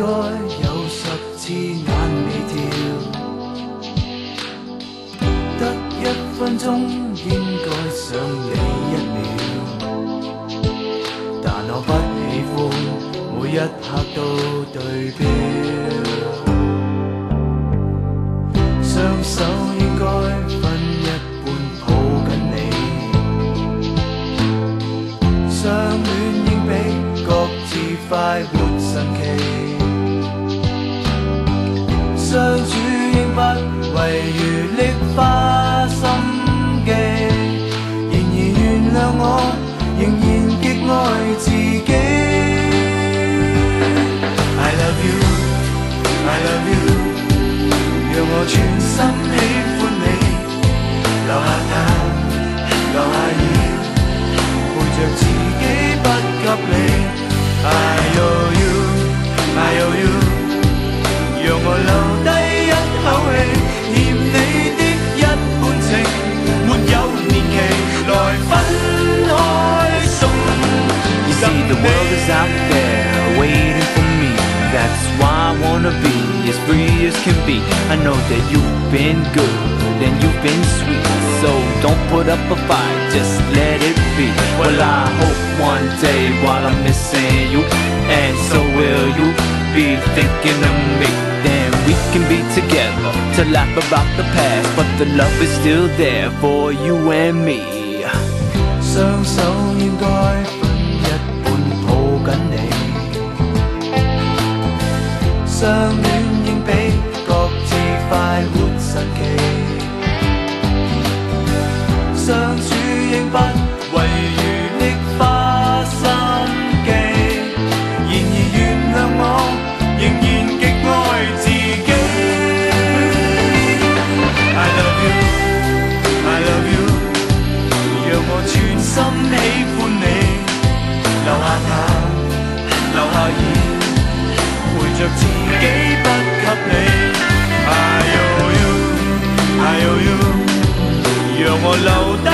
該有10次眼尾跳，得1分鐘應該想你1秒，但我不喜歡每一刻都對標。雙手應該分一半抱緊你，相戀應比各自快活神奇，相處應不遺餘力花心機，然而原諒我仍然極愛自己。I love you, I love you， 讓我全心喜歡你，留下眼，留下耳，陪着自己不給你。I owe you, I owe you， 讓我留低一口氣，欠你的一半情，沒有年期來分開送。You see the world is out there waiting for me, that's why I wanna be as free as can be. I know that you've been good and you've been sweet, so don't put up a fight, just let it be. Well, I hope one day while I'm missing you, and so will you be thinking of me, then we can be together to laugh about the past, but the love is still there for you and me. 雙手應該分一半抱緊你，相戀應比各自快活神奇，相處應不遺餘力花心機，然而原諒我仍然極愛自己。I love you, I love you， 讓我全心喜歡你，留下眼，留下耳，陪着自己不給你。I owe you, I owe you， 讓我留低